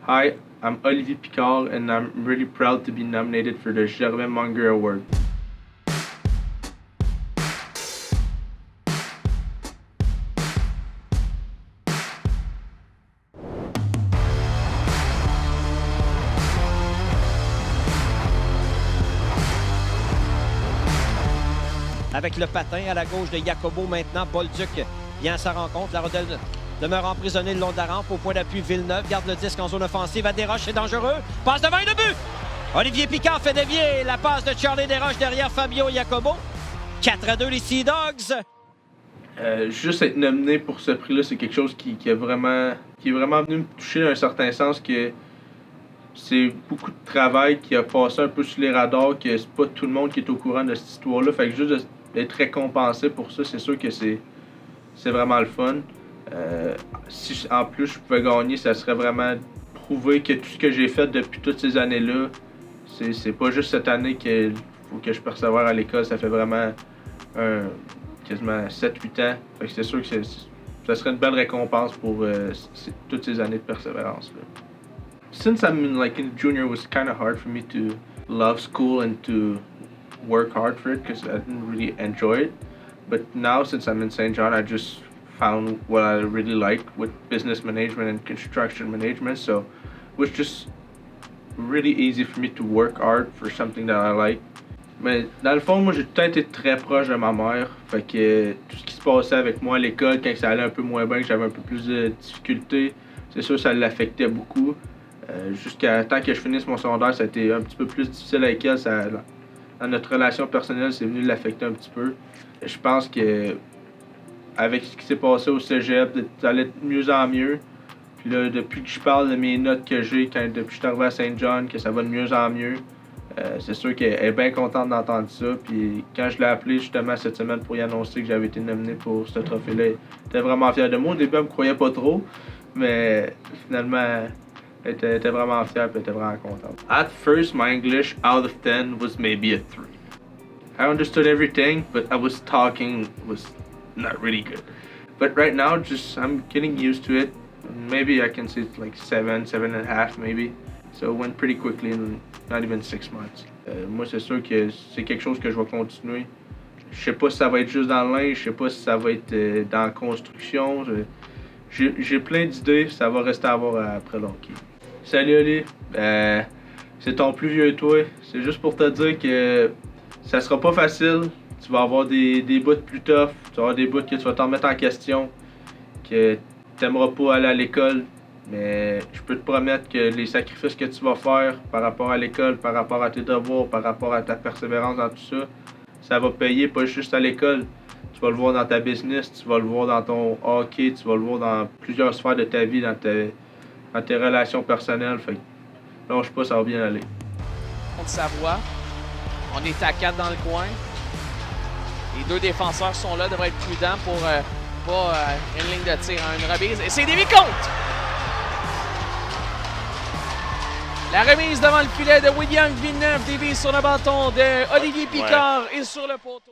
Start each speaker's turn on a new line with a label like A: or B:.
A: Hi, I'm Olivier Picard and I'm really proud to be nominated for the Gervais Munger Award.
B: Avec le patin à la gauche de Jacobo maintenant, Bolduc vient à sa rencontre. La rondelle demeure emprisonnée le long de la rampe. Au point d'appui, Villeneuve garde le disque en zone offensive. À Desroches, c'est dangereux. Passe devant et le but! Olivier Picard fait dévier la passe de Charlie Desroches derrière Fabio Jacobo. 4-2 les Sea Dogs.
A: Juste être nominé pour ce prix-là, c'est quelque chose qui est vraiment venu me toucher dans un certain sens, que c'est beaucoup de travail qui a passé un peu sur les radars, que c'est pas tout le monde qui est au courant de cette histoire-là. Fait que juste d'être récompensé pour ça, c'est sûr que c'est vraiment le fun. Si en plus je pouvais gagner, ça serait vraiment prouver que tout ce que j'ai fait depuis toutes ces années-là, c'est pas juste cette année qu'il faut que je persévère à l'école. Ça fait vraiment quasiment 7-8 ans. Fait que c'est sûr que ça serait une belle récompense pour toutes ces années de persévérance là. Since I'm in junior, it was kind of hard for me to love school and to work hard for it because I didn't really enjoy it. But now, since I'm in St. John, I just found what I really like with business management and construction management. So it was just really easy for me to work hard for something that I like. Mais dans le fond, moi j'ai tout le temps été très proche de ma mère. Fait que tout ce qui se passait avec moi à l'école, quand ça allait un peu moins bien, que j'avais un peu plus de difficultés, c'est sûr que ça l'affectait beaucoup. Jusqu'à temps que je finisse mon secondaire, ça a été un petit peu plus difficile avec elle. Dans notre relation personnelle, c'est venu l'affecter un petit peu. Je pense que avec ce qui s'est passé au cégep, ça allait de mieux en mieux. Puis là, depuis que je parle de mes notes que j'ai depuis que je suis arrivé à St. John, que ça va de mieux en mieux, c'est sûr qu'elle est bien contente d'entendre ça. Puis quand je l'ai appelée justement cette semaine pour y annoncer que j'avais été nominé pour ce trophée-là, elle était vraiment fière de moi. Au début, elle me croyait pas trop, mais finalement, elle était vraiment fière et elle était vraiment contente. At first, my English out of 10 was maybe a 3. I understood everything, but talking was not really good. But right now, I'm getting used to it. Maybe I can say it's like 7.5 maybe. So it went pretty quickly in not even 6 months. Moi, c'est sûr que c'est quelque chose que je vais continuer. Je sais pas si ça va être juste dans le linge, je sais pas si ça va être dans la construction. J'ai plein d'idées, ça va rester à voir après le hockey. Salut Oli, c'est ton plus vieux toi. C'est juste pour te dire que ça sera pas facile. Tu vas avoir des bouts plus tough, tu vas avoir des bouts que tu vas t'en remettre en question, que t'aimeras pas aller à l'école. Mais je peux te promettre que les sacrifices que tu vas faire par rapport à l'école, par rapport à tes devoirs, par rapport à ta persévérance dans tout ça, ça va payer pas juste à l'école. Tu vas le voir dans ta business, tu vas le voir dans ton hockey, tu vas le voir dans plusieurs sphères de ta vie, dans tes relations personnelles. Fait que lâche pas, ça va bien aller.
C: Contre Savoie, on est à 4 dans le coin. Les deux défenseurs sont là, devraient être prudents pour pas une ligne de tir en une remise. Et c'est dévié contre! La remise devant le filet de William Villeneuve, dévie sur le bâton de Olivier Picard et sur le poteau.